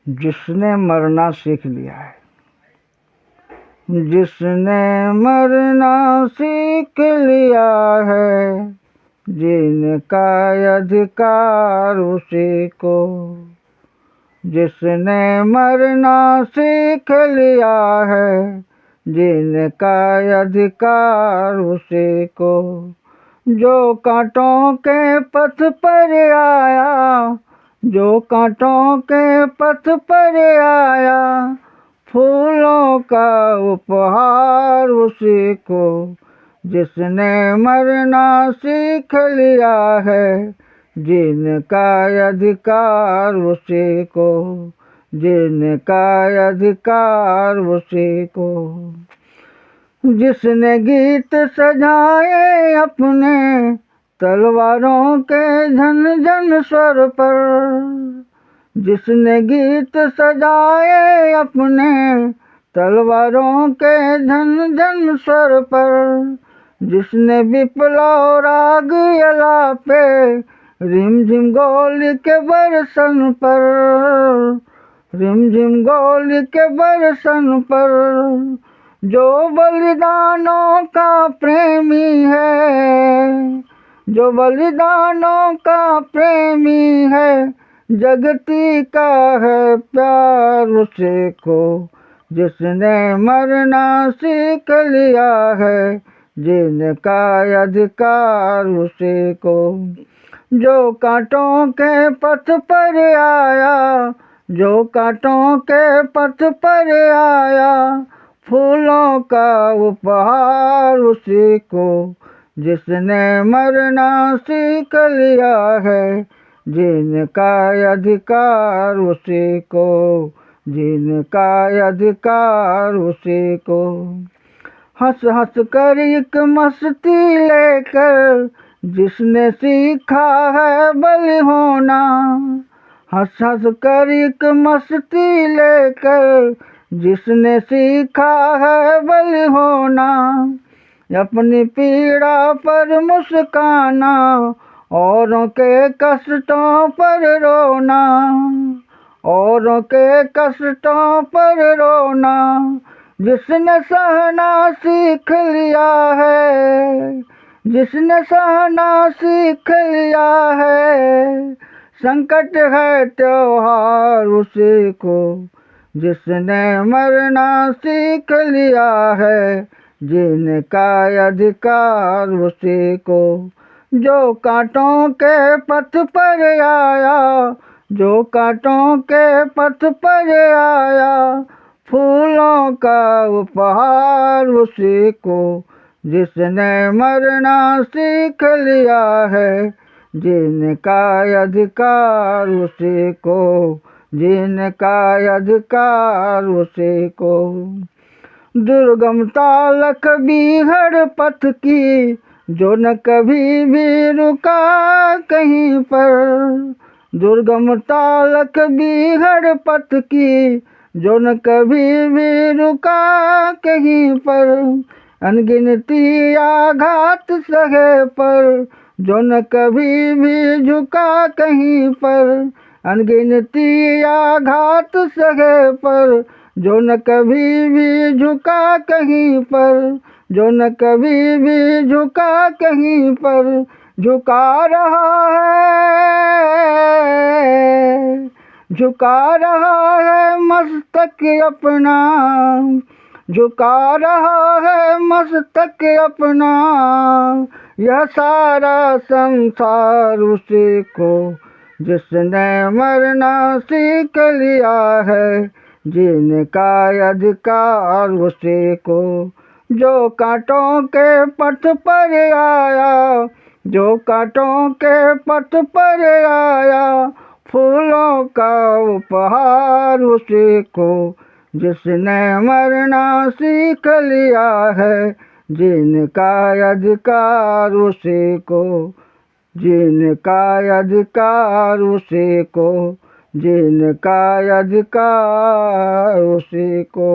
जिसने मरना सीख लिया है, जिसने मरना सीख लिया है, जिनका अधिकार उसी को। जिसने मरना सीख लिया है, जिनका अधिकार उसी को। जो कांटों के पथ पर आया, जो कांटों के पथ पर आया, फूलों का उपहार उसी को। जिसने मरना सीख लिया है, जिनका अधिकार उसी को, जिनका अधिकार उसी को। जिसने गीत सजाए अपने तलवारों के झनझन स्वर पर, जिसने गीत सजाए अपने तलवारों के झनझन स्वर पर, जिसने विप्लव राग अलापे रिमझिम गोली के बरसन पर, रिमझिम गोली के बरसन पर। जो बलिदानों का प्रेमी है, जो बलिदानों का प्रेमी है, जगती का है प्यार उसी को। जिसने मरना सीख लिया है, जिनका अधिकार उसी को। जो कांटों के पथ पर आया, जो कांटों के पथ पर आया, फूलों का उपहार उसी को। जिसने मरना सीख लिया है, जिनका अधिकार उसी को, जिनका अधिकार उसी को। हंस हंस कर एक मस्ती लेकर, जिसने सीखा है बलि होना। हंस हंस कर एक मस्ती लेकर, जिसने सीखा है बलि होना। अपनी पीड़ा पर मुस्काना, औरों के कष्टों पर रोना, औरों के कष्टों पर रोना। जिसने सहना सीख लिया है, जिसने सहना सीख लिया है, संकट है त्योहार उसी को। जिसने मरना सीख लिया है, जिनका अधिकार उसी को। जो कांटों के पथ पर आया, जो कांटों के पथ पर आया, फूलों का उपहार उसी को। जिसने मरना सीख लिया है, जिनका अधिकार उसी को, जिनका अधिकार उसी को। दुर्गम तालक बीहड़ पथ की, जो न कभी भी रुका कहीं पर। दुर्गम तालक बीहड़ पथ की, जो न कभी भी रुका कहीं पर। अनगिनती आघात सहे पर, जो न कभी भी झुका कहीं पर। अनगिनती आघात सहे पर, जो न कभी भी झुका कहीं पर, जो न कभी भी झुका कहीं पर। झुका रहा है, झुका रहा है मस्तक अपना, झुका रहा है मस्तक अपना। यह सारा संसार उसी को। जिसने मरना सीख लिया है, जिनका अधिकार उसी को। जो कांटों के पथ पर आया, जो कांटों के पथ पर आया, फूलों का उपहार उसी को। जिसने मरना सीख लिया है, जिनका अधिकार उसी को, जिनका अधिकार उसी को, जिनका अधिकार उसी को।